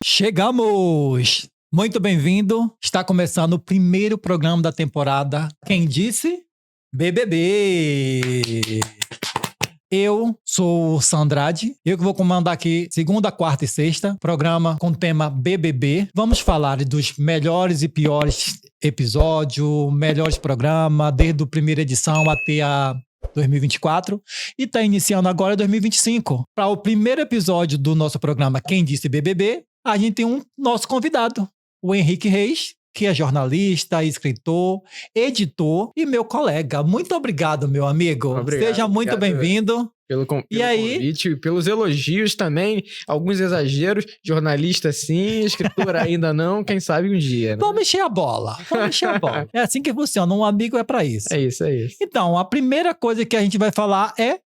Chegamos! Muito bem-vindo. Está começando o primeiro programa da temporada. Quem disse? BBB! Eu sou o Sandrade, eu que vou comandar aqui segunda, quarta e sexta, programa com o tema BBB. Vamos falar dos melhores e piores episódios, melhores programas, desde a primeira edição até a 2024, e está iniciando agora 2025. Para o primeiro episódio do nosso programa Quem Disse BBB, a gente tem um nosso convidado, o Henrique Reis, que é jornalista, escritor, editor e meu colega. Muito obrigado, meu amigo. Obrigado, Seja muito bem-vindo. Pelo convite e pelos elogios também, alguns exageros, jornalista sim, escritor ainda não, quem sabe um dia, né? Vamos encher a bola, É assim que funciona, um amigo é pra isso. É isso. Então, a primeira coisa que a gente vai falar é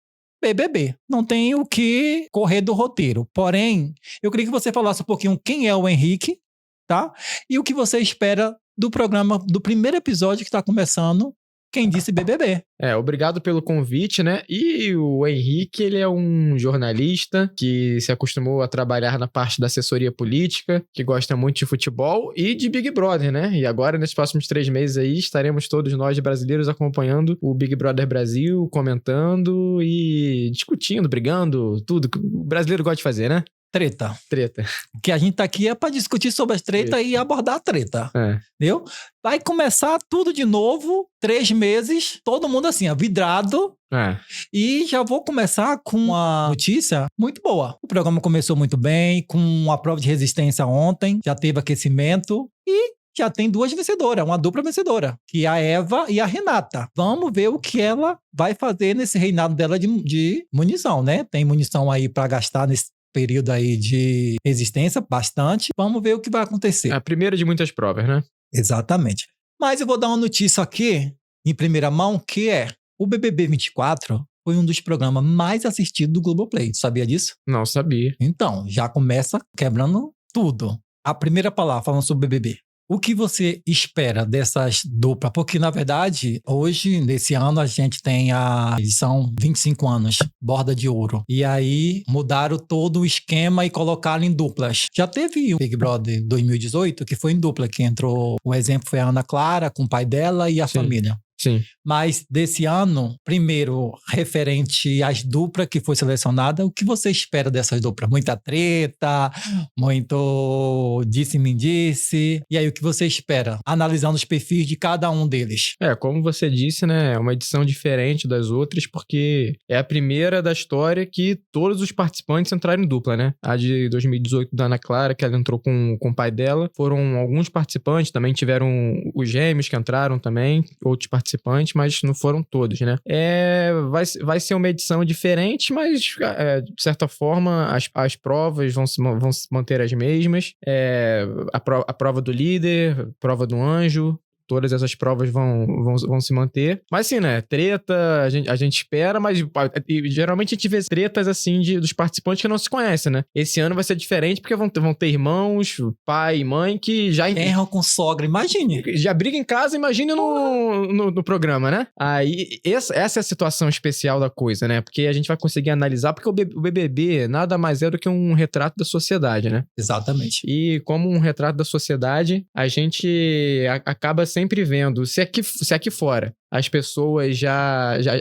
BBB. Não tem o que correr do roteiro. Porém, eu queria que você falasse um pouquinho quem é o Henrique, tá? E o que você espera do programa, do primeiro episódio que está começando, Quem Disse BBB. Obrigado pelo convite, né? E o Henrique, ele é um jornalista que se acostumou a trabalhar na parte da assessoria política, que gosta muito de futebol e de Big Brother, né? E agora, nesses próximos 3 meses aí, estaremos todos nós brasileiros acompanhando o Big Brother Brasil, comentando e discutindo, brigando, tudo que o brasileiro gosta de fazer, né? Treta. Treta. Que a gente tá aqui é pra discutir sobre as tretas e abordar a treta. Entendeu? Vai começar tudo de novo, 3 meses, todo mundo assim, ó, vidrado. E já vou começar com uma notícia muito boa. O programa começou muito bem, com a prova de resistência ontem, já teve aquecimento e já tem 2 vencedoras, uma dupla vencedora, que é a Eva e a Renata. Vamos ver o que ela vai fazer nesse reinado dela de munição, né? Tem munição aí pra gastar nesse período aí de resistência, bastante. Vamos ver o que vai acontecer. É a primeira de muitas provas, né? Exatamente. Mas eu vou dar uma notícia aqui, em primeira mão, que é o BBB 24 foi um dos programas mais assistidos do Globoplay. Sabia disso? Não sabia. Então, já começa quebrando tudo. A primeira palavra falando sobre o BBB. O que você espera dessas duplas? Porque, na verdade, hoje, nesse ano, a gente tem a edição 25 anos, Borda de Ouro. E aí, mudaram todo o esquema e colocaram em duplas. Já teve o Big Brother 2018, que foi em dupla, que entrou... O exemplo foi a Ana Clara, com o pai dela e a família. Sim. Mas desse ano, primeiro, referente às duplas que foi selecionada, o que você espera dessas duplas? Muita treta, muito disse-me disse. E aí, o que você espera? Analisando os perfis de cada um deles. Como você disse, né? É uma edição diferente das outras, porque é a primeira da história que todos os participantes entraram em dupla, né? A de 2018 da Ana Clara, que ela entrou com o pai dela. Foram alguns participantes, também tiveram os gêmeos que entraram também, outros participantes, mas não foram todos, né? Vai ser uma edição diferente, mas de certa forma as provas vão se manter as mesmas. A prova do líder, prova do anjo, todas essas provas vão se manter. Mas assim, né? Treta, a gente espera, mas geralmente a gente vê tretas assim dos participantes que não se conhecem, né? Esse ano vai ser diferente porque vão ter irmãos, pai e mãe que já... Erram com sogra, imagine. Já briga em casa, imagine no programa, né? Aí, essa é a situação especial da coisa, né? Porque a gente vai conseguir analisar, porque o BBB nada mais é do que um retrato da sociedade, né? Exatamente. E como um retrato da sociedade, a gente acaba sempre vendo, se aqui fora as pessoas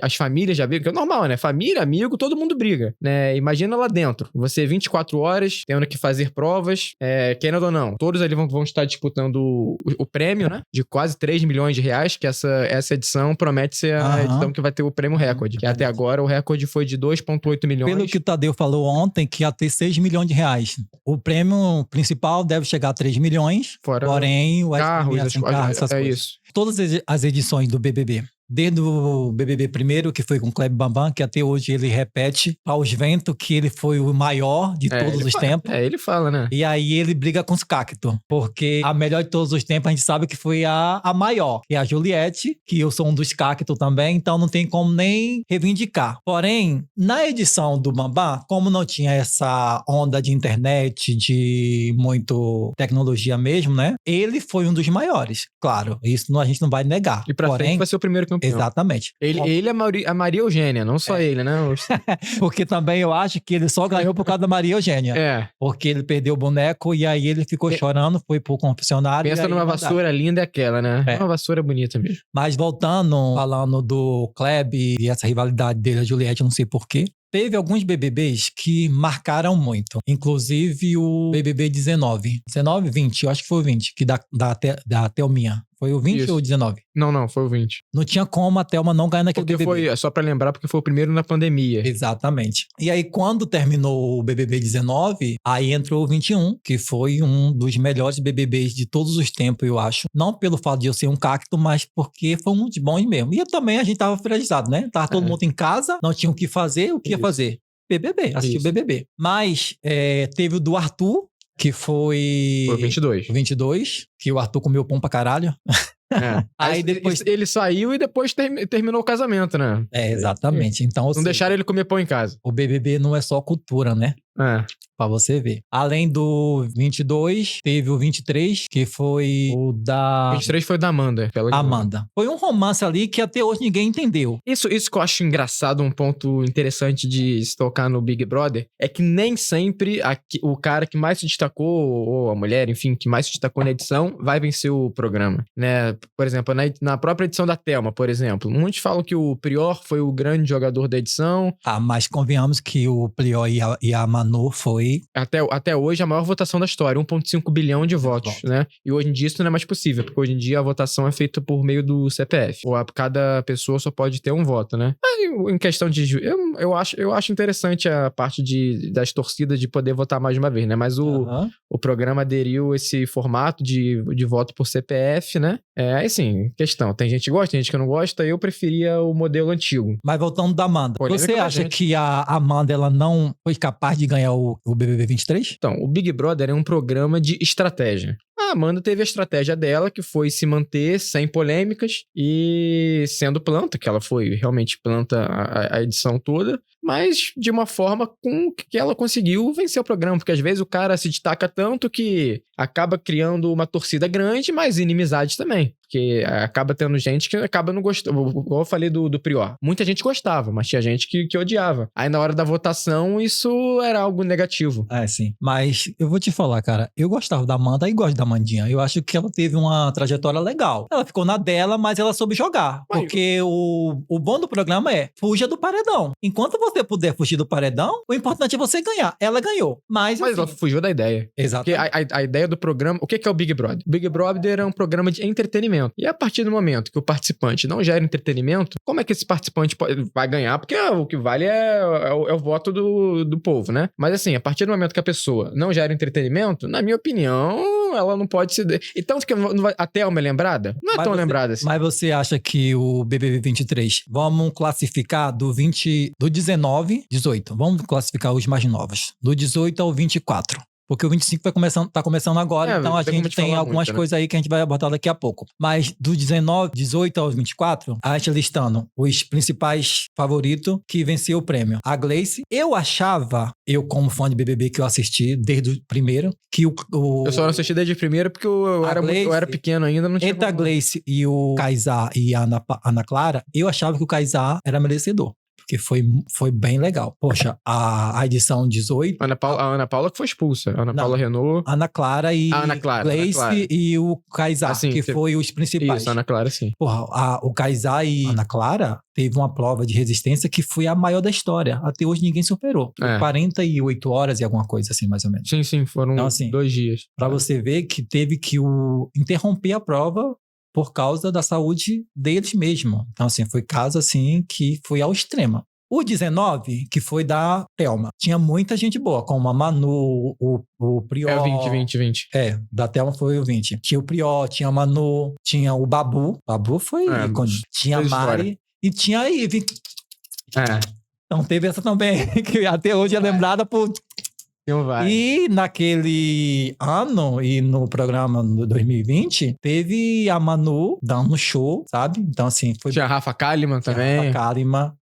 as famílias já brigam, que é normal, né? Família, amigo, todo mundo briga, né? Imagina lá dentro, você 24 horas tendo que fazer provas, querendo ou não, todos ali vão estar disputando o prêmio, né? De quase 3 milhões de reais, que essa edição promete ser a edição que vai ter o prêmio recorde, que até agora o recorde foi de 2,8 milhões. Pelo que o Tadeu falou ontem, que ia ter 6 milhões de reais. O prêmio principal deve chegar a 3 milhões, fora porém o carros, essas coisas. Isso. Todas as edições do BBB, desde o BBB primeiro, que foi com o Kleber Bambam, que até hoje ele repete aos ventos que ele foi o maior de todos os tempos. Ele fala, né? E aí ele briga com os cactos, porque a melhor de todos os tempos a gente sabe que foi a maior, que é a Juliette, que eu sou um dos cactos também, então não tem como nem reivindicar. Porém, na edição do Bambam, como não tinha essa onda de internet, de muito tecnologia mesmo, né? Ele foi um dos maiores, claro, isso a gente não vai negar. E pra frente vai ser o primeiro campeão. campeão. Exatamente. Ele é a Maria Eugênia, não só ele, né? Porque também eu acho que ele só ganhou por causa da Maria Eugênia. É. Porque ele perdeu o boneco e aí ele ficou chorando, foi pro confessionário. Pensa numa vassoura linda é aquela, né? É uma vassoura bonita mesmo. Mas voltando, falando do Kleb e essa rivalidade dele, a Juliette, não sei porquê. Teve alguns BBBs que marcaram muito. Inclusive o BBB 19. 19, 20, eu acho que foi o 20, que da Thelminha. Foi o 20 Isso. ou o 19? Não, foi o 20. Não tinha como a Thelma não ganhar naquele porque BBB. Só pra lembrar, porque foi o primeiro na pandemia. Exatamente. E aí, quando terminou o BBB 19, aí entrou o 21, que foi um dos melhores BBBs de todos os tempos, eu acho. Não pelo fato de eu ser um cacto, mas porque foi um de bons mesmo. E também a gente tava fragilizado, né? Tava todo mundo em casa, não tinha o que fazer, o que ia fazer? BBB, assistir o BBB. Mas teve o do Arthur, que foi... Foi o 22. O 22, que o Arthur comeu pão pra caralho. É. Aí depois... Ele saiu e depois terminou o casamento, né? Exatamente. Então, não deixaram ele comer pão em casa. O BBB não é só cultura, né? Pra você ver. Além do 22, teve o 23, que foi o da... 23 foi o da Amanda. Amanda. Foi um romance ali que até hoje ninguém entendeu. Isso que eu acho engraçado, um ponto interessante de se tocar no Big Brother, é que nem sempre o cara que mais se destacou, ou a mulher, enfim, que mais se destacou na edição, vai vencer o programa, né? Por exemplo, na própria edição da Thelma, por exemplo, muitos falam que o Prior foi o grande jogador da edição. Mas convenhamos que o Prior e a Manu foi... Até hoje, a maior votação da história, 1,5 bilhão de votos, né? E hoje em dia isso não é mais possível, porque hoje em dia a votação é feita por meio do CPF. Cada pessoa só pode ter um voto, né? Aí, em questão de... Eu acho interessante a parte das torcidas de poder votar mais de uma vez, né? Mas o programa aderiu esse formato de voto por CPF, né? Assim, questão. Tem gente que gosta, tem gente que não gosta. Eu preferia o modelo antigo. Mas voltando da Amanda. Você acha que a Amanda, ela não foi capaz de ganhar o BBB 23? Então, o Big Brother é um programa de estratégia. A Amanda teve a estratégia dela, que foi se manter sem polêmicas e sendo planta, que ela foi realmente planta a edição toda, mas de uma forma com que ela conseguiu vencer o programa, porque às vezes o cara se destaca tanto que acaba criando uma torcida grande, mas inimizades também. Porque acaba tendo gente que acaba não gostando. Igual eu falei do Prior. Muita gente gostava, mas tinha gente que odiava. Aí na hora da votação, isso era algo negativo. Sim. Mas eu vou te falar, cara. Eu gostava da Amanda e gosto da Amandinha. Eu acho que ela teve uma trajetória legal. Ela ficou na dela, mas ela soube jogar. Porque o bom do programa fuja do paredão. Enquanto você puder fugir do paredão, o importante é você ganhar. Ela ganhou. Mas ela fugiu da ideia. Exato. Porque a ideia do programa... O que é o Big Brother? O Big Brother é um programa de entretenimento. E a partir do momento que o participante não gera entretenimento, como é que esse participante vai ganhar? Porque o que vale é o voto do povo, né? Mas assim, a partir do momento que a pessoa não gera entretenimento, na minha opinião, ela não pode se... E tanto que a Thelma é lembrada? Não é tão lembrada assim. Mas você acha que o BBB 23, vamos classificar do 19, 18, vamos classificar os mais novos, do 18 ao 24. Porque o 25 tá começando agora, então a gente tem algumas coisas aí que a gente vai abordar daqui a pouco. Mas do 18 ao 24, a gente listando os principais favoritos que venceu o prêmio. A Gleice, eu como fã de BBB que eu assisti desde o primeiro, que eu só não assisti desde o primeiro porque eu era pequeno ainda, não tinha... Entre a Gleice e o Kaysar e a Ana Clara, eu achava que o Kaysar era merecedor. Porque foi bem legal. Poxa, a edição 18... A Ana Paula que foi expulsa. A Ana Paula Renault... Ana Clara e Gleice e o Kaysar, foi os principais. Isso, Ana Clara, sim. Porra, o Kaysar e Ana Clara teve uma prova de resistência que foi a maior da história. Até hoje ninguém superou. 48 horas e alguma coisa assim, mais ou menos. Sim, foram então, assim, 2 dias. Pra você ver que teve que interromper a prova por causa da saúde deles mesmo. Então, assim, foi caso, assim, que foi ao extremo. O 19, que foi da Thelma, tinha muita gente boa, como a Manu, o Prior... 20. Da Thelma foi o 20. Tinha o Prior, tinha a Manu, tinha o Babu. Babu foi ícone. Tinha a Mari e tinha a Ivy. Então teve essa também, que até hoje é lembrada por... E naquele ano, e no programa de 2020, teve a Manu dando show, sabe? Então, assim, foi... Tinha a Rafa Kalimann também.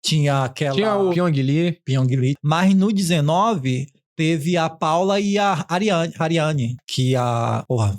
Tinha aquela... Tinha o Pyong Lee. Mas no 19, teve a Paula e a Ariane, que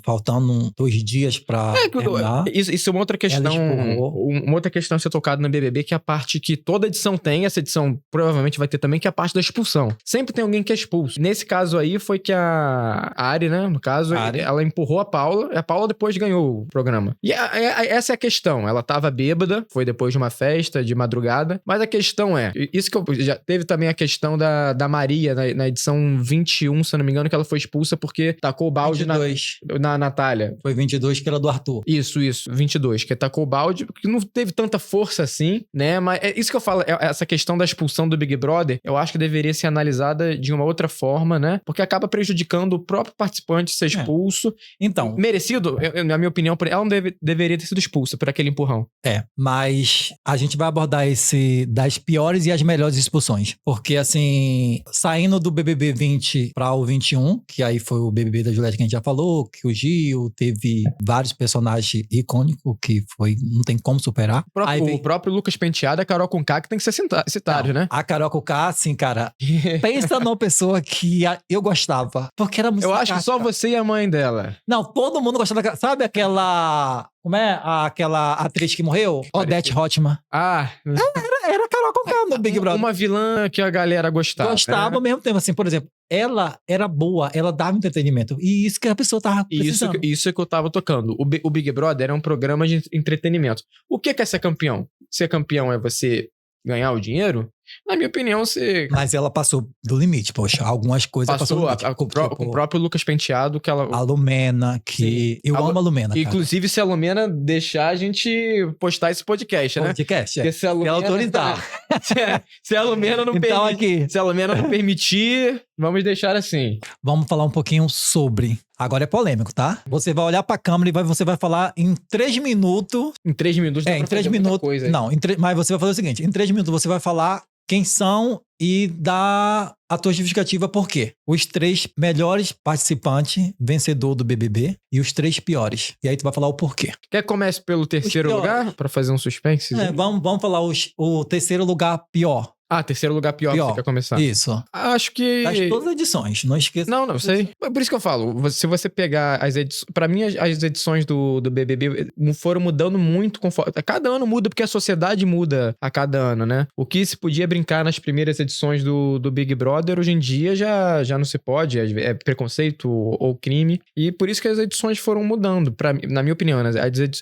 faltando 2 dias pra terminar. Isso é uma outra questão. Uma outra questão a ser tocada no BBB, que é a parte que toda edição tem, essa edição provavelmente vai ter também, que é a parte da expulsão. Sempre tem alguém que é expulso. Nesse caso aí, foi que a Ari, né, no caso, ela empurrou a Paula, e a Paula depois ganhou o programa. E essa é a questão. Ela tava bêbada, foi depois de uma festa, de madrugada, mas a questão é, isso que já teve também a questão da Maria, na edição 21, se eu não me engano, que ela foi expulsa porque tacou o balde na Natália. Foi 22, que era do Arthur. Isso, 22, que tacou o balde, que não teve tanta força assim, né, mas é isso que eu falo, essa questão da expulsão do Big Brother, eu acho que deveria ser analisada de uma outra forma, né, porque acaba prejudicando o próprio participante ser expulso. Então. Merecido, na minha opinião, ela não deveria ter sido expulsa por aquele empurrão. Mas a gente vai abordar das piores e as melhores expulsões. Porque, assim, saindo do BBB 20 para o 21, que aí foi o BBB da Juliette que a gente já falou, que o Gil teve vários personagens icônicos que não tem como superar. O próprio Lucas Penteado e a Carol Conká que tem que ser citado, né? A Carol Conká, assim, cara, pensa numa pessoa que eu gostava. Porque era muito Eu acho que só você e a mãe dela. Não, todo mundo gostava daquela. Sabe aquela. Como é? Aquela atriz que morreu? Odete Roitman. Era a Carol Conká no Big Brother. Uma vilã que a galera gostava. Gostava ao mesmo tempo. Assim, por exemplo, ela era boa, ela dava entretenimento. E isso que a pessoa tava precisando. Isso é que eu tava tocando. O Big Brother é um programa de entretenimento. O que é ser campeão? Ser campeão é você ganhar o dinheiro? Na minha opinião, você... Mas ela passou do limite, poxa. Algumas coisas passou do limite. Com o próprio Lucas Penteado, que ela... A Lumena, que... Sim. Eu amo a Lumena, cara. Inclusive, se a Lumena deixar a gente postar esse podcast, né? Podcast, Porque se a Lumena... autorizar. Se a Lumena não então, se a Lumena não permitir, vamos deixar assim. Vamos falar um pouquinho sobre... Agora é polêmico, tá? Você vai olhar pra câmera e você vai falar em 3 minutos... Em 3 minutos? Em 3 minutos... Coisa, não, mas você vai fazer o seguinte. Em 3 minutos você vai falar quem são e dar a tua justificativa por quê. Os 3 melhores participantes, vencedor do BBB, e os 3 piores. E aí tu vai falar o porquê. Quer que comece pelo terceiro lugar? Pra fazer um suspense? Vamos falar o terceiro lugar pior. Terceiro lugar pior. Que você quer começar. Isso. Acho que... Das todas as edições, não esqueça. Não sei. Por isso que eu falo, se você pegar as edições... Pra mim, as edições do BBB foram mudando muito conforme... Cada ano muda, porque a sociedade muda a cada ano, né? O que se podia brincar nas primeiras edições do Big Brother, hoje em dia já não se pode, é preconceito ou crime. E por isso que as edições foram mudando. Na minha opinião, né?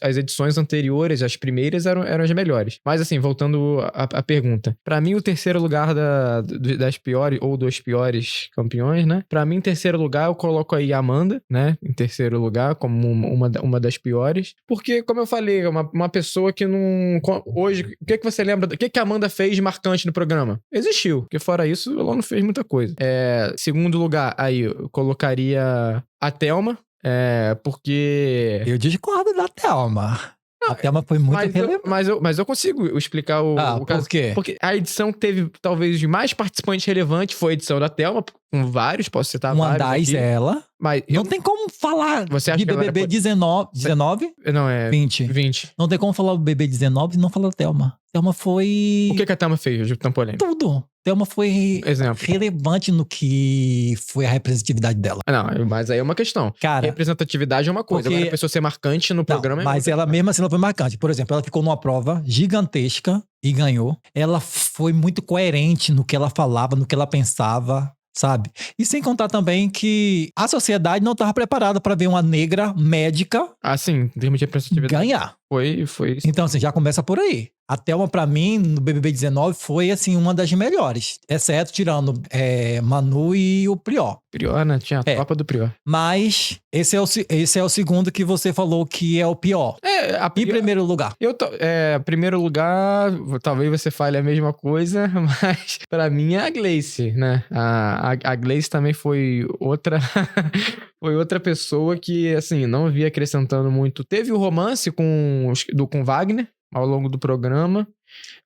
As edições anteriores, as primeiras, eram as melhores. Mas assim, voltando à pergunta. Pra mim, o terceiro lugar das piores, ou dos piores campeões, né? Pra mim, em terceiro lugar, eu coloco aí a Amanda, né? Em terceiro lugar, como uma das piores. Porque, como eu falei, uma pessoa que não... Hoje, o que você lembra? O que a Amanda fez de marcante no programa? Existiu. Porque fora isso, ela não fez muita coisa. Segundo lugar, aí, eu colocaria a Thelma. Porque... Eu discordo da Thelma. A Thelma foi muito relevante. Mas eu consigo explicar o caso. Por quê? Porque a edição que teve, talvez, de mais participantes relevantes foi a edição da Thelma, com vários, posso citar vários aqui. Ela. Mas não tem como falar de BBB 19? Não, é 20. Não tem como falar do BBB 19 e não falar da Thelma. Thelma foi... O que a Thelma fez, tão polêmico? Tudo. Thelma foi relevante no que foi a representatividade dela. Não, mas aí é uma questão. Cara, representatividade é uma coisa. Agora a pessoa ser marcante no programa mas ela mesma assim, ela foi marcante. Por exemplo, ela ficou numa prova gigantesca e ganhou. Ela foi muito coerente no que ela falava, no que ela pensava, sabe? E sem contar também que a sociedade não estava preparada para ver uma negra médica sim, em termos de representatividade. Ganhar. Foi isso. Então, assim, já começa por aí. A Thelma, pra mim, no BBB 19, foi, assim, uma das melhores. Exceto tirando Manu e o Prior. Prior, né? Tinha a tropa do Prior. Mas esse é o segundo que você falou que é o pior. Em primeiro lugar. Primeiro lugar, talvez você fale a mesma coisa, mas pra mim é a Gleice, né? A Gleice também foi outra... Foi outra pessoa que, assim, não via acrescentando muito. Teve o romance com Wagner ao longo do programa,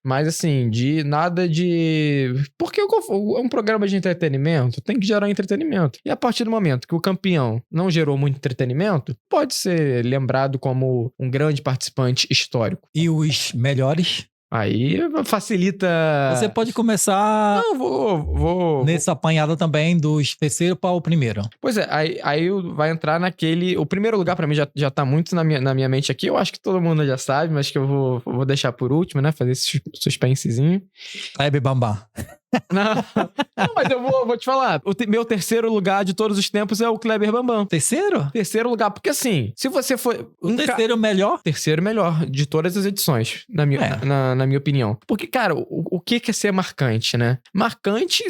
mas, assim, nada de... Porque é um programa de entretenimento, tem que gerar entretenimento. E a partir do momento que o campeão não gerou muito entretenimento, pode ser lembrado como um grande participante histórico. E os melhores? Aí facilita... Você pode começar Não, vou... nessa apanhada também dos terceiro para o primeiro. Pois é, aí vai entrar naquele... O primeiro lugar pra mim já tá muito na minha mente aqui. Eu acho que todo mundo já sabe, mas que eu vou deixar por último, né? Fazer esse suspensezinho. Kleber Bambam. Não, mas eu vou te falar. Meu terceiro lugar de todos os tempos é o Kleber Bambam. Terceiro? Terceiro lugar, porque assim, se você for... O terceiro melhor? Terceiro melhor de todas as edições, na minha opinião. Porque, cara, o que é ser marcante, né? Marcante,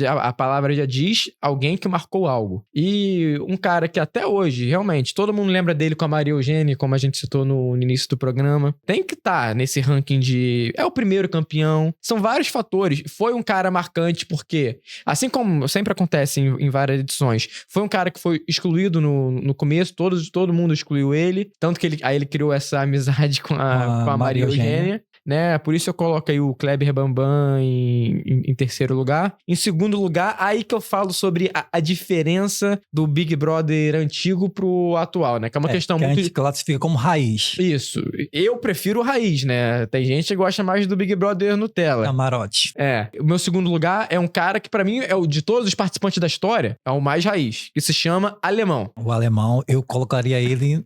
a palavra já diz, alguém que marcou algo. E um cara que até hoje, realmente, todo mundo lembra dele com a Maria Eugênia, como a gente citou no início do programa. Tem que estar nesse ranking de... É o primeiro campeão. São vários fatores. Foi um cara marcante porque, assim como sempre acontece em várias edições, foi um cara que foi excluído no começo, todo mundo excluiu ele, tanto que ele criou essa amizade com a Maria Eugênia. Né? Por isso eu coloco aí o Kleber Bambam em terceiro lugar. Em segundo lugar, aí que eu falo sobre a diferença do Big Brother antigo pro atual, né? Que é uma questão que muito... a gente classifica como raiz. Isso. Eu prefiro o raiz, né? Tem gente que gosta mais do Big Brother Nutella. Camarote. O meu segundo lugar é um cara que pra mim é o de todos os participantes da história, é o mais raiz, que se chama Alemão. O Alemão, eu colocaria ele...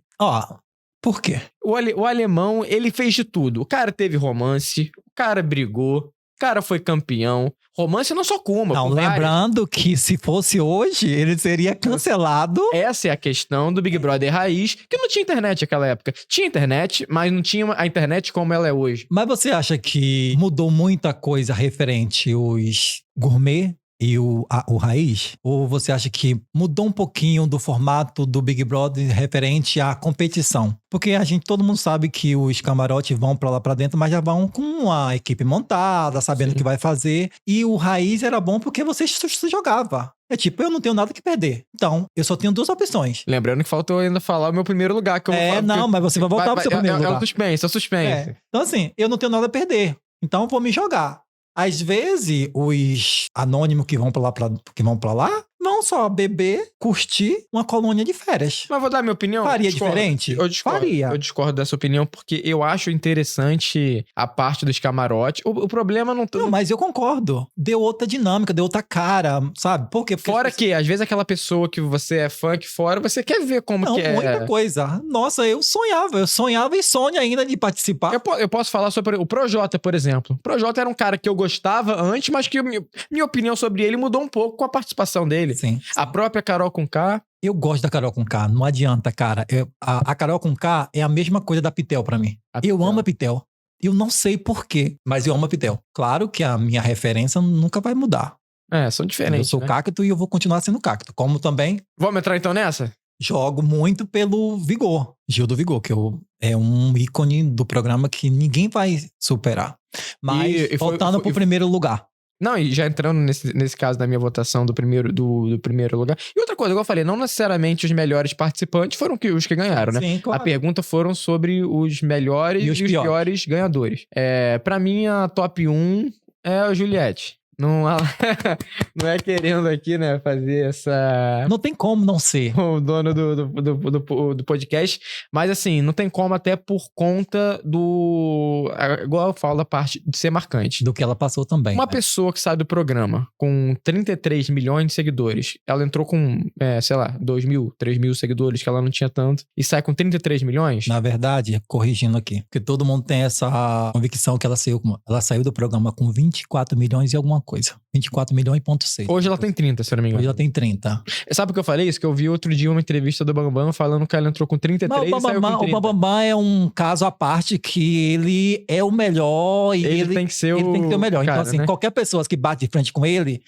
Por quê? O Alemão, ele fez de tudo. O cara teve romance, o cara brigou, o cara foi campeão. Romance não só com uma. Não, lembrando que se fosse hoje, ele seria cancelado. Essa é a questão do Big Brother raiz, que não tinha internet naquela época. Tinha internet, mas não tinha a internet como ela é hoje. Mas você acha que mudou muita coisa referente os gourmet e o raiz? Ou você acha que mudou um pouquinho do formato do Big Brother referente à competição? Porque todo mundo sabe que os camarotes vão pra lá pra dentro, mas já vão com a equipe montada, sabendo o que vai fazer. E o raiz era bom porque você jogava. É tipo, eu não tenho nada que perder. Então, eu só tenho duas opções. Lembrando que faltou ainda falar o meu primeiro lugar. Que eu vou falar, mas você vai voltar pro seu primeiro lugar. É o suspense. Então assim, eu não tenho nada a perder. Então eu vou me jogar. Às vezes, os anônimos que vão pra lá vão só beber, curtir uma colônia de férias. Mas vou dar minha opinião. Faria diferente? Eu discordo. Faria. Eu discordo dessa opinião porque eu acho interessante a parte dos camarotes. O problema não... Não, mas eu concordo. Deu outra dinâmica, deu outra cara, sabe? Por quê? Porque fora que, às vezes, aquela pessoa que você é fã aqui fora, você quer ver como que é. Muita coisa. Nossa, eu sonhava e sonho ainda de participar. Eu posso falar sobre o Projota, por exemplo. O Projota era um cara que eu gostava antes, mas que minha opinião sobre ele mudou um pouco com a participação dele. Sim. A própria Carol Conká. Eu gosto da Carol Conká, não adianta, cara. A Carol Conká é a mesma coisa da Pitel pra mim. Eu amo a Pitel. Eu não sei por quê, mas eu amo a Pitel. Claro que a minha referência nunca vai mudar. São diferentes. Eu sou cacto e eu vou continuar sendo cacto. Como também... Vamos entrar então nessa? Jogo muito pelo Vigor. Gil do Vigor, que é um ícone do programa que ninguém vai superar. Mas voltando pro primeiro lugar. Não, e já entrando nesse caso da minha votação do primeiro lugar. E outra coisa, igual eu falei, não necessariamente os melhores participantes foram os que ganharam, né? Sim, claro. A pergunta foram sobre os melhores e os piores ganhadores. Pra mim, a top 1 é a Juliette. Não é querendo aqui, né, fazer essa... Não tem como não ser. O dono do podcast. Mas, assim, não tem como até por conta do... Igual eu falo, da parte de ser marcante. Do que ela passou também. Uma pessoa que sai do programa com 33 milhões de seguidores, ela entrou com, 2 mil, 3 mil seguidores, que ela não tinha tanto, e sai com 33 milhões? Na verdade, corrigindo aqui, porque todo mundo tem essa convicção que ela saiu do programa com 24 milhões e alguma coisa. 24 milhões e ponto 6. Hoje ela tem 30, se eu não me engano. Hoje ela tem 30. Sabe por que eu falei isso? Que eu vi outro dia uma entrevista do Bambam falando que ela entrou com 33 e saiu com 30. O Bambam é um caso à parte que ele é o melhor e ele tem que ser o melhor. Cara, então, assim, né? Qualquer pessoa que bate de frente com ele,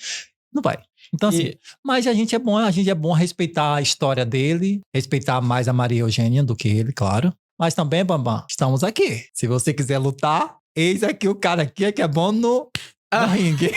não vai. Então, assim, mas a gente é bom respeitar a história dele, respeitar mais a Maria Eugênia do que ele, claro. Mas também, Bambam, estamos aqui. Se você quiser lutar, eis aqui o cara aqui que é bom no ringue.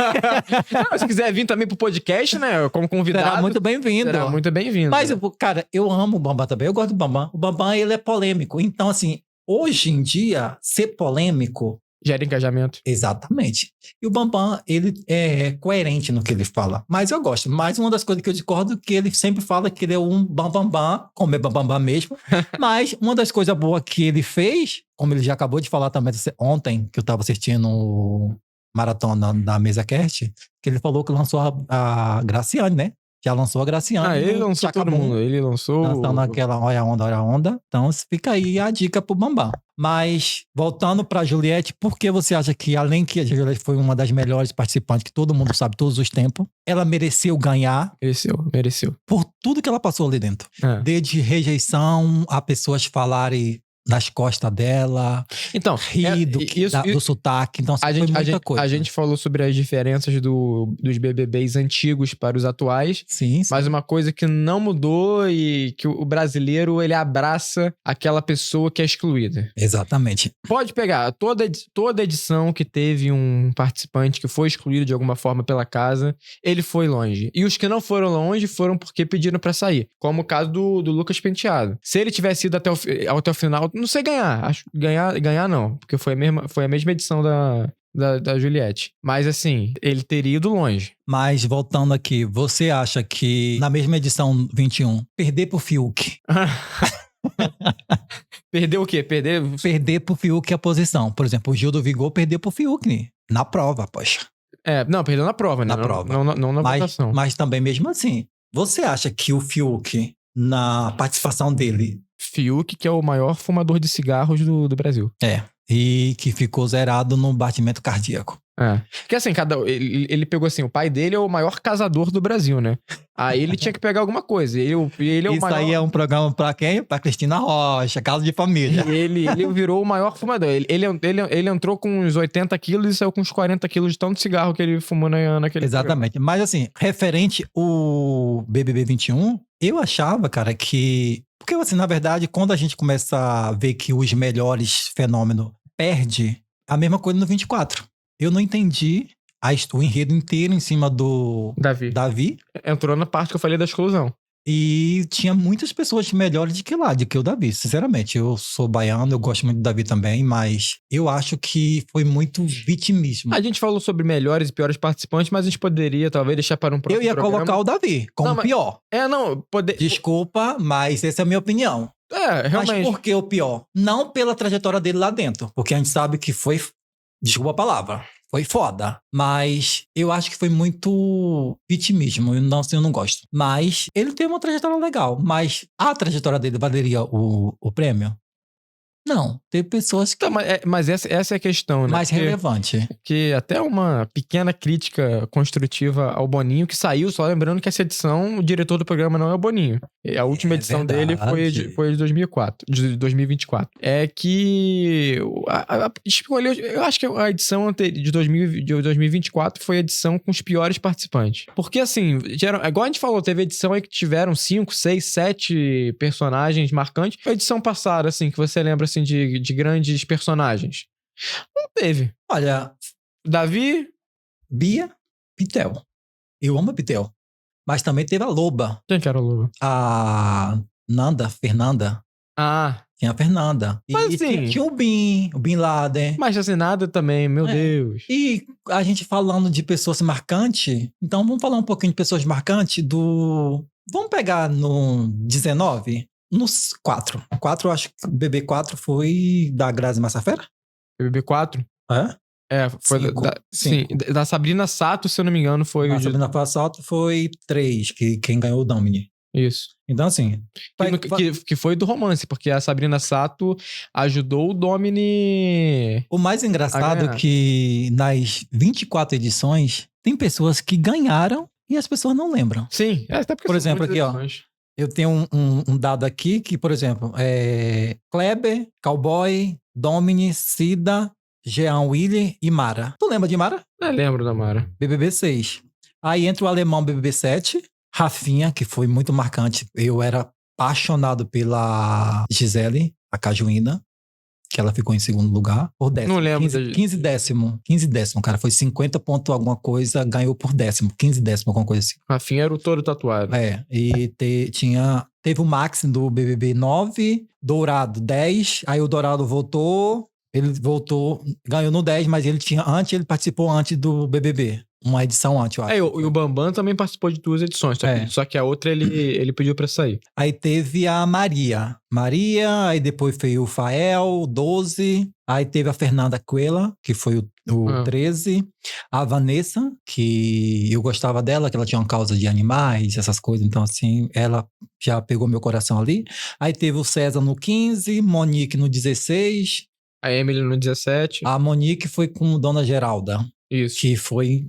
Não, se quiser vir também pro podcast, né, como convidado... Será muito bem-vindo. Será muito bem-vindo. Mas, cara, eu amo o Bambam também. Eu gosto do Bambam. O Bambam, ele é polêmico. Então, assim, hoje em dia, ser polêmico Gera engajamento. Exatamente. E o Bambam, ele é coerente no que ele fala. Mas eu gosto. Mas uma das coisas que eu discordo é que ele sempre fala que ele é um bambambam, como é bambambam mesmo. Mas uma das coisas boas que ele fez, como ele já acabou de falar também ontem, que eu estava assistindo o Maratona da Mesa Cast, que ele falou que lançou a Graciane, né? Já lançou a Graciane. Ele lançou todo mundo. Ele lançou... Lançando aquela Olha a Onda, Olha a Onda. Então fica aí a dica pro Bambam. Mas, voltando pra Juliette, por que você acha que, além que a Juliette foi uma das melhores participantes, que todo mundo sabe, todos os tempos, ela mereceu ganhar? Mereceu. Por tudo que ela passou ali dentro. Desde rejeição a pessoas falarem nas costas dela, então, do sotaque. Então, foi muita coisa. A gente falou sobre as diferenças dos BBBs antigos para os atuais. Sim. Mas uma coisa que não mudou e que o brasileiro, ele abraça aquela pessoa que é excluída. Exatamente. Pode pegar toda edição que teve um participante que foi excluído de alguma forma pela casa, ele foi longe. E os que não foram longe foram porque pediram pra sair. Como o caso do Lucas Penteado. Se ele tivesse ido até o final, não sei ganhar não, porque foi a mesma edição da Juliette. Mas assim, ele teria ido longe. Mas voltando aqui, você acha que na mesma edição 21, perder pro Fiuk... Perder o quê? Perder pro Fiuk a posição. Por exemplo, o Gil do Vigor perdeu pro Fiuk na prova, poxa. Não, perdeu na prova, né? Na prova. Não na votação. Mas também mesmo assim, você acha que o Fiuk, na participação dele... Fiuk, que é o maior fumador de cigarros do Brasil. E que ficou zerado no batimento cardíaco. Porque assim, ele pegou assim, o pai dele é o maior casador do Brasil, né? Aí ele tinha que pegar alguma coisa. Ele é o Isso maior... aí é um programa pra quem? Pra Cristina Rocha, Casa de Família. Ele virou o maior fumador. Ele entrou com uns 80 quilos e saiu com uns 40 quilos de tanto cigarro que ele fumou naquele Exatamente. programa. Mas assim, referente o BBB 21, eu achava, cara, que... Porque assim, na verdade, quando a gente começa a ver que os melhores fenômenos perde, a mesma coisa no 24. Eu não entendi o enredo inteiro em cima do Davi. Entrou na parte que eu falei da exclusão. E tinha muitas pessoas melhores do que o Davi, sinceramente. Eu sou baiano, eu gosto muito do Davi também, mas eu acho que foi muito vitimismo. A gente falou sobre melhores e piores participantes, mas a gente poderia talvez deixar para um próximo programa. Eu ia colocar o Davi como pior. Desculpa, mas essa é a minha opinião. Realmente. Mas por que o pior? Não pela trajetória dele lá dentro, porque a gente sabe que foi... Desculpa a palavra. Foi foda. Mas eu acho que foi muito vitimismo. Eu não gosto. Mas ele tem uma trajetória legal. Mas a trajetória dele valeria o prêmio? Não. Tem pessoas que... Mas essa é a questão, né? Mais relevante. Que até uma pequena crítica construtiva ao Boninho, que saiu, só lembrando que essa edição, o diretor do programa não é o Boninho. A última edição dele foi de 2024. É que... Eu acho que a edição de 2024 foi a edição com os piores participantes. Porque, assim, igual a gente falou, teve edição aí que tiveram 5, 6, 7 personagens marcantes. A edição passada, assim, que você lembra, assim, de grandes personagens. Não teve. Olha... Davi... Bia, Pitel. Eu amo a Pitel. Mas também teve a Loba. Quem que era a Loba? A Fernanda. Tinha a Fernanda. Mas assim... Tinha o Bin Laden. Mas assim, nada também, meu Deus. E a gente falando de pessoas marcantes, então vamos falar um pouquinho de pessoas marcantes Vamos pegar no 19... Nos 4. 4, eu acho que o BB4 foi da Grazi Massafera? BB4? Foi da Sabrina Sato, se eu não me engano, foi... Sabrina Sato foi 3, quem ganhou o Domini. Isso. Então, assim... Que foi do romance, porque a Sabrina Sato ajudou o Domini... O mais engraçado é que nas 24 edições, tem pessoas que ganharam e as pessoas não lembram. Sim, até porque... Por exemplo, aqui, edições. Eu tenho um dado aqui que, por exemplo, Kleber, Cowboy, Domini, Cida, Jean Willi e Mara. Tu lembra de Mara? Eu lembro da Mara. BBB 6. Aí entra o alemão BBB 7, Rafinha, que foi muito marcante. Eu era apaixonado pela Gisele, a Cajuína, que ela ficou em segundo lugar, por décimo. Não lembro. 15 décimo, cara. Foi 50 ponto alguma coisa, ganhou por décimo. 15 décimo, alguma coisa assim. Rafinha era o touro tatuado. E teve o Max do BBB 9, Dourado 10, aí o Dourado voltou, Ele voltou, ganhou no 10, mas ele participou antes do BBB. Uma edição antes, eu acho. E o Bambam também participou de 2 edições, só que a outra ele pediu pra sair. Aí teve a Maria, aí depois foi o Fael, 12, aí teve a Fernanda Coelho, que foi o 13, a Vanessa, que eu gostava dela, que ela tinha uma causa de animais, essas coisas, então assim, ela já pegou meu coração ali. Aí teve o César no 15, Monique no 16. A Emily no 17. A Monique foi com Dona Geralda. Isso. Que foi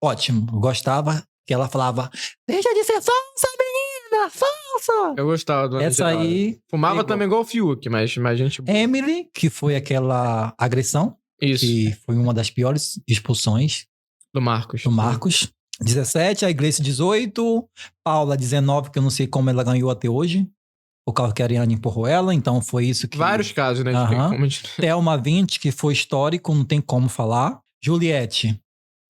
ótimo. Eu gostava que ela falava: deixa de ser falsa, menina! Falsa! Eu gostava do Dona Essa Geralda. aí. Fumava pegou. também igual o Fiuk, mas gente boa. Emily, que foi aquela agressão. Isso. Que foi uma das piores expulsões. Do Marcos. 17, a Igreja 18, Paula 19, que eu não sei como ela ganhou até hoje. Por causa que a Ariane empurrou ela, então foi isso que... Vários casos, né? Thelma 20, que foi histórico, não tem como falar. Juliette,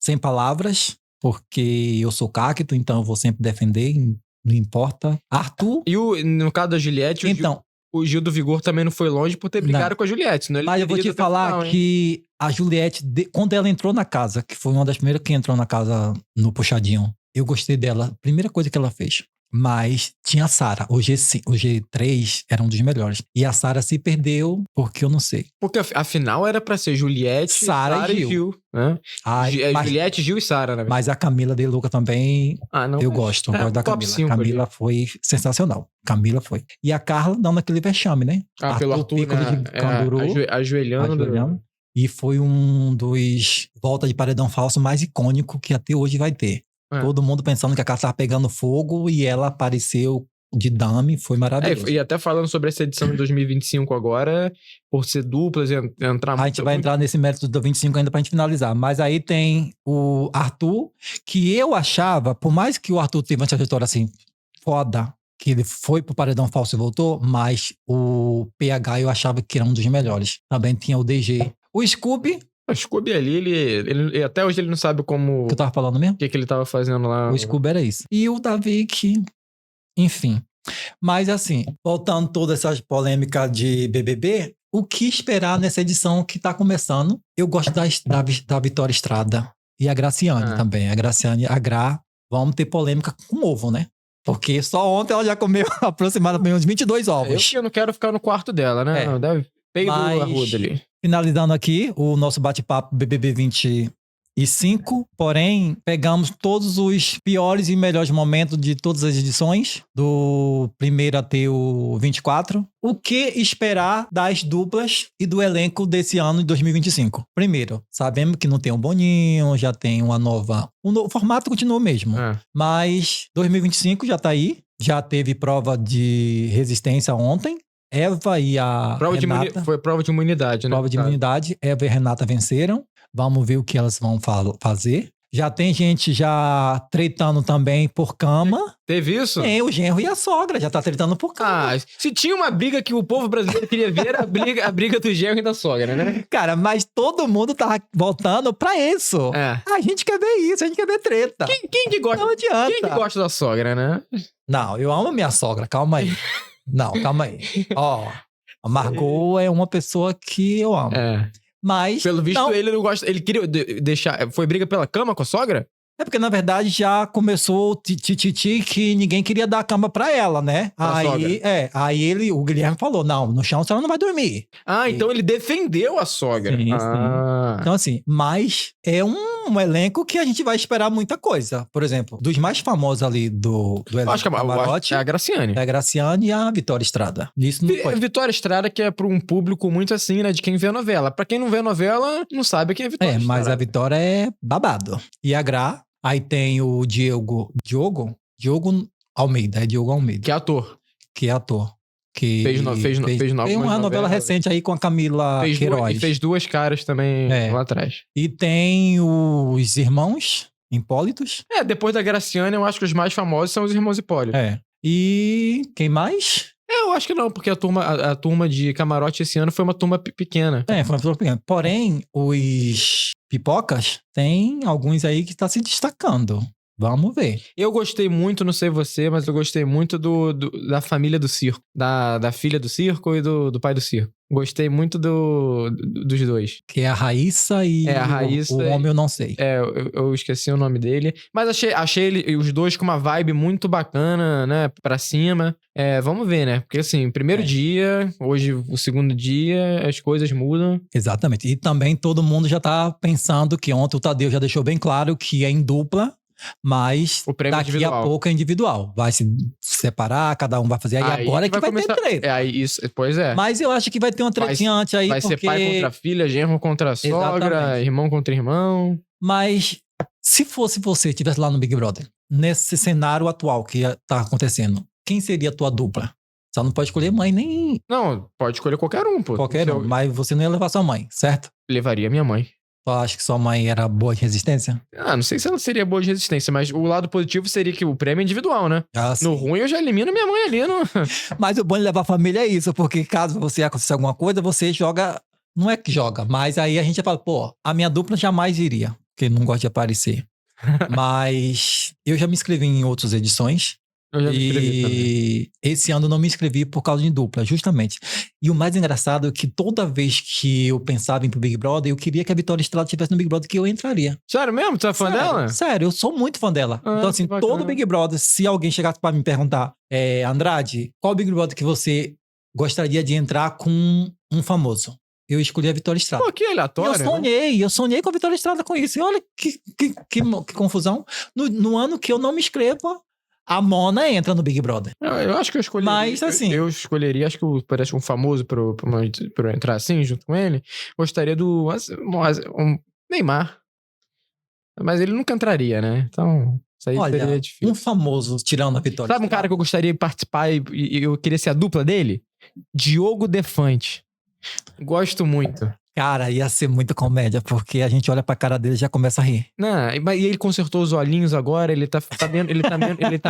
sem palavras, porque eu sou cacto, então eu vou sempre defender, não importa. Arthur... E no caso da Juliette, o Gil do Vigor também não foi longe por ter brigado com a Juliette. Senão ele mas eu vou te falar final, que a Juliette, quando ela entrou na casa, que foi uma das primeiras que entrou na casa no Puxadinho, eu gostei dela. Primeira coisa que ela fez. Mas tinha a Sara. O G3 era um dos melhores. E a Sara se perdeu porque eu não sei. Porque afinal era pra ser Juliette, Sara e Gil. Né? Juliette, Gil e Sara, na verdade. Mas a Camila De Luca também eu gosto. Eu gosto da Camila. 5, Camila foi sensacional. Camila foi. E a Carla dando aquele vexame, né? Pelo Arthur, de canguru, ajoelhando. E foi um dos volta de paredão falso mais icônico que até hoje vai ter. Todo mundo pensando que a casa estava pegando fogo e ela apareceu de dame, foi maravilhoso. E até falando sobre essa edição de 2025 agora, por ser duplas, entrar... A gente vai entrar nesse mérito do 25 ainda pra gente finalizar. Mas aí tem o Arthur, que eu achava, por mais que o Arthur teve uma trajetória assim, foda, que ele foi pro paredão falso e voltou, mas o PH eu achava que era um dos melhores. Também tinha o DG. O Scooby... O Scooby ali, ele até hoje ele não sabe como... O que eu tava falando mesmo? O que ele tava fazendo lá. O Scooby era isso. E o Davi que... Enfim. Mas assim, voltando todas essas polêmicas de BBB, o que esperar nessa edição que tá começando? Eu gosto da Vitória Estrada. E a Graciane também. A Graciane, a Gra, vamos ter polêmica com ovo, né? Porque só ontem ela já comeu aproximadamente uns 22 ovos. Eu não quero ficar no quarto dela, né? Deve peido a ruda ali. Finalizando aqui o nosso bate-papo BBB 25, porém, pegamos todos os piores e melhores momentos de todas as edições, do primeiro até o 24. O que esperar das duplas e do elenco desse ano de 2025? Primeiro, sabemos que não tem um Boninho, já tem uma nova... O formato continua o mesmo, mas 2025 já tá aí, já teve prova de resistência ontem. Eva e a Renata... Foi prova de imunidade, né? Prova de imunidade. Eva e a Renata venceram. Vamos ver o que elas vão fazer. Já tem gente já tretando também por cama. Teve isso? Tem, o genro e a sogra já tá tretando por cama. Se tinha uma briga que o povo brasileiro queria ver, era a briga do genro e da sogra, né? Cara, mas todo mundo tá voltando pra isso. A gente quer ver isso, a gente quer ver treta. Quem que gosta? Não adianta. Quem que gosta da sogra, né? Não, eu amo a minha sogra, calma aí. Não, calma aí. A Margot é uma pessoa que eu amo. Mas... Pelo visto, ele não gosta... Ele queria deixar... Foi briga pela cama com a sogra? É porque, na verdade, já começou o tititi que ninguém queria dar a cama pra ela, né? Aí o Guilherme falou, não, no chão você não vai dormir. Então ele defendeu a sogra. Sim. Então, assim, mas é um elenco que a gente vai esperar muita coisa. Por exemplo, dos mais famosos ali do elenco acho que Camarote, é a Graciane. É a Graciane e a Vitória Estrada. Isso não pode. Vitória Estrada, que é pra um público muito assim, né? De quem vê a novela. Pra quem não vê a novela, não sabe quem é a Vitória Estrada. Mas a Vitória é babado. E a Gra... Aí tem o Diogo Almeida, Diogo Almeida. Que é ator. Que fez uma novela recente aí com a Camila Queiroz. E fez Duas Caras também lá atrás. E tem os irmãos Hipólitos. Depois da Graciane, eu acho que os mais famosos são os irmãos Hipólito. E quem mais? Eu acho que não, porque a turma de Camarote esse ano foi uma turma pequena. Foi uma turma pequena. Porém, os pipocas, tem alguns aí que tá se destacando. Vamos ver. Eu gostei muito, não sei você, mas eu gostei muito da família do circo. Da filha do circo e do pai do circo. Gostei muito dos dois. Que é a Raíssa e A Raíssa o homem eu não sei. Eu esqueci o nome dele. Mas achei os dois com uma vibe muito bacana, né? Pra cima. Vamos ver, né? Porque assim, primeiro dia, hoje o segundo dia, as coisas mudam. Exatamente. E também todo mundo já tá pensando que ontem o Tadeu já deixou bem claro que é em dupla. Mas daqui a pouco é individual. Vai se separar, cada um vai fazer. Aí agora é que vai ter treta. Pois é. Mas eu acho que vai ter uma tretinha antes aí. Vai ser pai contra filha, genro contra sogra, exatamente, irmão contra irmão. Mas se fosse você, estivesse lá no Big Brother, nesse cenário atual que tá acontecendo, quem seria a tua dupla? Só não pode escolher mãe nem... Não, pode escolher qualquer um, pô. Qualquer um, mas você não ia levar sua mãe, certo? Levaria minha mãe. Tu acha que sua mãe era boa de resistência? Não sei se ela seria boa de resistência, mas o lado positivo seria que o prêmio é individual, né? No ruim eu já elimino minha mãe ali. Mas o bom de levar a família é isso, porque caso você aconteça alguma coisa, você joga... Não é que joga, mas aí a gente fala, pô, a minha dupla jamais iria, porque não gosta de aparecer. Mas eu já me inscrevi em outras edições. Eu já me inscrevi também. Esse ano eu não me inscrevi por causa de dupla, justamente. E o mais engraçado é que toda vez que eu pensava em ir pro Big Brother, eu queria que a Vitória Estrela estivesse no Big Brother, que eu entraria. Sério mesmo? Tu é fã dela? Sério, eu sou muito fã dela. Então assim, todo Big Brother, se alguém chegasse pra me perguntar, Andrade, qual Big Brother que você gostaria de entrar com um famoso? Eu escolhi a Vitória Estrada. Pô, que aleatório. Eu sonhei com a Vitória Estrada com isso. E olha que confusão. No ano que eu não me inscreva, a Mona entra no Big Brother. Eu acho que eu escolheria. Mas, assim... Eu escolheria, acho que parece um famoso pra eu entrar assim, junto com ele. Gostaria do... Neymar. Mas ele nunca entraria, né? Então... Isso aí seria difícil. Um famoso tirando a Vitória. Sabe um cara que eu gostaria de participar e eu queria ser a dupla dele? Diogo Defante. Gosto muito. Cara, ia ser muita comédia, porque a gente olha pra cara dele e já começa a rir. Não, e ele consertou os olhinhos agora, ele tá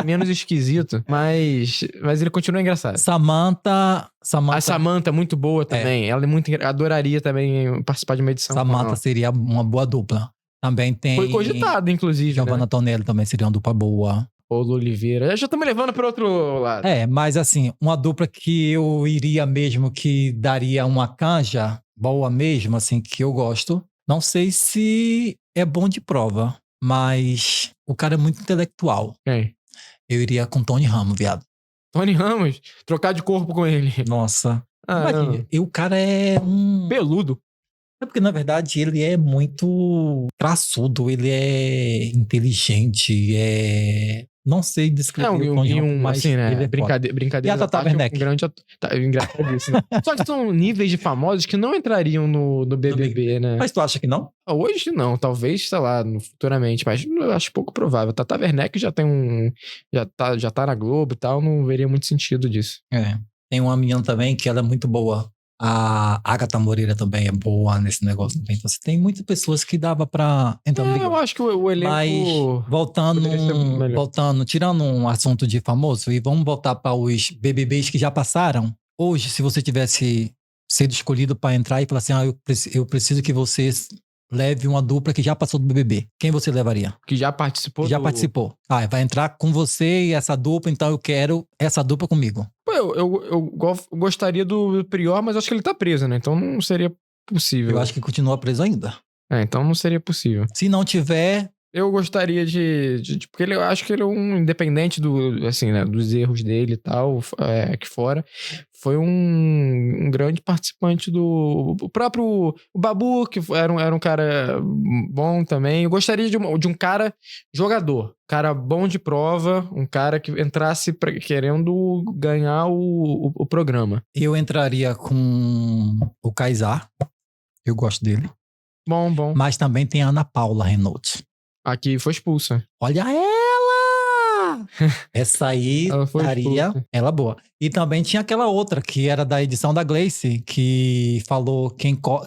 menos esquisito, mas ele continua engraçado. A Samantha, muito boa também. Ela é muito... Adoraria também participar de uma edição. Samantha seria uma boa dupla. Também tem... Foi cogitado, inclusive, Giovanna Tonelli também seria uma dupla boa. Paulo Oliveira. Já estamos levando para outro lado. Mas assim, uma dupla que eu iria mesmo, que daria uma canja boa mesmo, assim, que eu gosto. Não sei se é bom de prova, mas o cara é muito intelectual. Quem? Eu iria com Tony Ramos, viado. Tony Ramos? Trocar de corpo com ele. Nossa. Imagina, o cara é um... peludo. É porque, na verdade, ele é muito traçudo, ele é inteligente, não sei descrever o Tony Ramos, mas assim, né? ele é brincadeira. E a Tata Werneck? Engraçadíssimo. Só que são níveis de famosos que não entrariam no BBB, né? Mas tu acha que não? Hoje não, talvez, sei lá, futuramente, mas eu acho pouco provável. Tata Werneck já tem já tá na Globo e tal, não veria muito sentido disso. Tem uma menina também que ela é muito boa. A Agatha Moreira também é boa nesse negócio. Então, assim, tem muitas pessoas que dava pra entrar no Big Brother. Eu acho que o elenco... Mas, voltando, tirando um assunto de famoso, e vamos voltar para os BBBs que já passaram. Hoje, se você tivesse sido escolhido para entrar e falar assim, eu preciso que você leve uma dupla que já passou do BBB. Quem você levaria? Que já participou? Que já participou. Vai entrar com você e essa dupla, então eu quero essa dupla comigo. Eu gostaria do Prior, mas acho que ele tá preso, né? Então não seria possível. Eu acho que continua preso ainda. Então não seria possível. Se não tiver... Eu gostaria porque eu acho que ele é um independente dos erros dele e tal, aqui fora. Foi um grande participante o próprio Babu, que era um cara bom também. Eu gostaria de um cara jogador, cara bom de prova, um cara que entrasse querendo ganhar o programa. Eu entraria com o Kaysar, eu gosto dele. Bom. Mas também tem a Ana Paula Renault. Aqui foi expulsa. Olha ela! Essa aí daria ela boa. E também tinha aquela outra, que era da edição da Gleice, que falou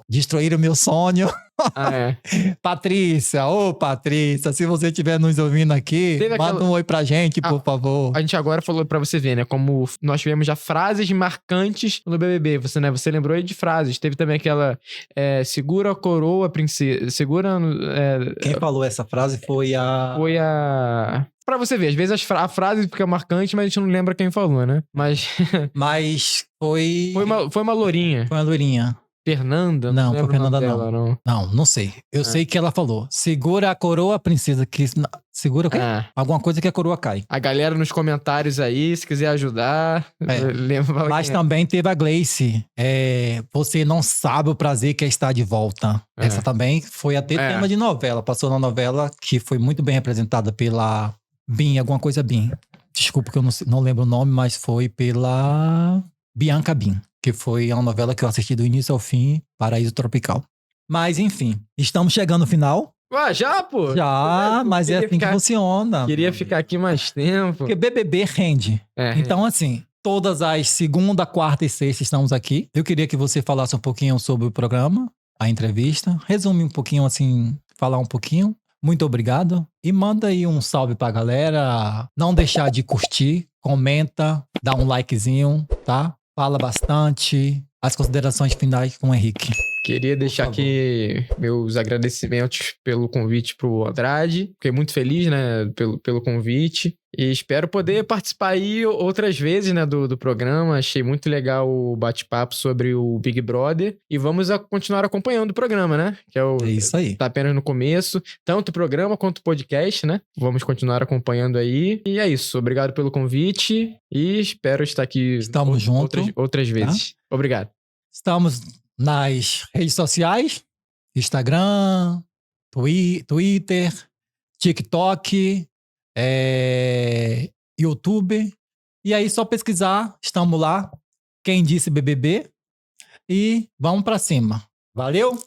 destruíram meu sonho. Ah, é. Patrícia, Patrícia, se você estiver nos ouvindo aqui, manda um oi pra gente, por favor. A gente agora falou pra você ver, né? Como nós tivemos já frases marcantes no BBB. Você lembrou aí de frases. Teve também aquela segura a coroa, princesa. Quem falou essa frase foi a... Pra você ver, às vezes a frase fica marcante, mas a gente não lembra quem falou, né? Mas foi... Foi uma lourinha. Foi uma lourinha. Fernanda? Não, foi Fernanda dela, não. Não sei. Eu sei que ela falou, segura a coroa, princesa. Segura o quê? Alguma coisa que a coroa cai. A galera nos comentários aí, se quiser ajudar, lembra. Mas também teve a Gleice. Você não sabe o prazer que é estar de volta. Essa também foi até tema de novela. Passou na novela que foi muito bem representada pela Bin, alguma coisa Bin. Desculpa que eu não lembro o nome, mas foi pela Bianca Bin, que foi uma novela que eu assisti do início ao fim, Paraíso Tropical. Mas, enfim, estamos chegando no final. Já, pô? Já, mas é assim que funciona. Queria ficar aqui mais tempo. Porque BBB rende. Então, assim, todas as segunda, quarta e sexta estamos aqui. Eu queria que você falasse um pouquinho sobre o programa, a entrevista. Resume um pouquinho, assim, falar um pouquinho. Muito obrigado. E manda aí um salve pra galera. Não deixar de curtir, comenta, dá um likezinho, tá? Fala bastante. As considerações finais com o Henrique. Queria deixar aqui meus agradecimentos pelo convite pro Andrade. Fiquei muito feliz, né, pelo convite. E espero poder participar aí outras vezes, né, do programa. Achei muito legal o bate-papo sobre o Big Brother. E vamos continuar acompanhando o programa, né? Que é isso aí. Tá apenas no começo. Tanto o programa quanto o podcast, né? Vamos continuar acompanhando aí. E é isso. Obrigado pelo convite. E espero estar aqui outras vezes. Tá? Obrigado. Estamos nas redes sociais, Instagram, Twitter, TikTok, YouTube. E aí só pesquisar, estamos lá. Quem disse BBB? E vamos pra cima. Valeu?